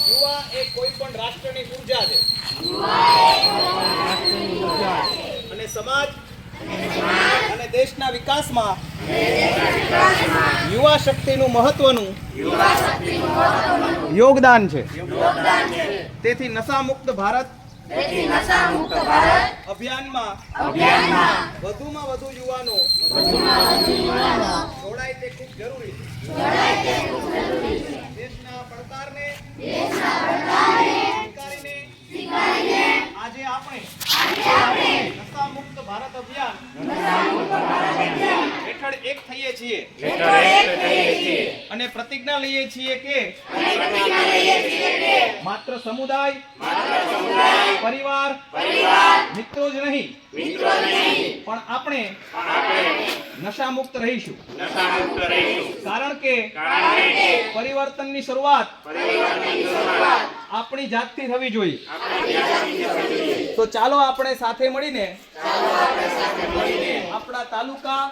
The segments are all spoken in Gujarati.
યુવા એ કોઈ પણ રાષ્ટ્રની ઉર્જા છે અને સમાજ અને દેશના વિકાસમાં યુવા શક્તિનું મહત્વનું યોગદાન છે। તેથી નશામુક્ત ભારત અભિયાનમાં વધુમાં વધુ યુવાનો જોડાય તે ખૂબ જરૂરી છે। દેશના પડકારને સ્વીકારીને આજે આપણે નશામુક્ત ભારત અભિયાન હેઠળ એક થઈએ છીએ અને પ્રતિજ્ઞા લઈએ છીએ કે માત્ર સમુદાય પરિવાર મિત્રો જ નહીં પણ આપણે નશામુક્ત રહીશું કારણ કે પરિવર્તનની શરૂઆત આપણી જાતથી થવી જોઈએ। તો ચાલો આપણે સાથે મળીને આપણા તાલુકા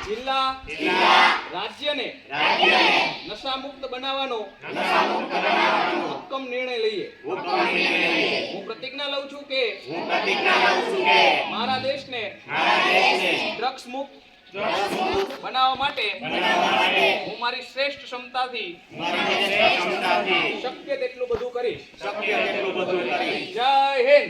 જિલ્લા રાજ્યને નશામુક્ત બનાવવાનો મક્કમ નિર્ણય લઈએ। હું પ્રતિજ્ઞા લઉં છું કે મારા દેશને ડ્રગ્સ મુક્ત બનાવવા માટે હું મારી શ્રેષ્ઠ ક્ષમતાથી શક્ય તેટલું બધું કરીશ। જય હિન્દ।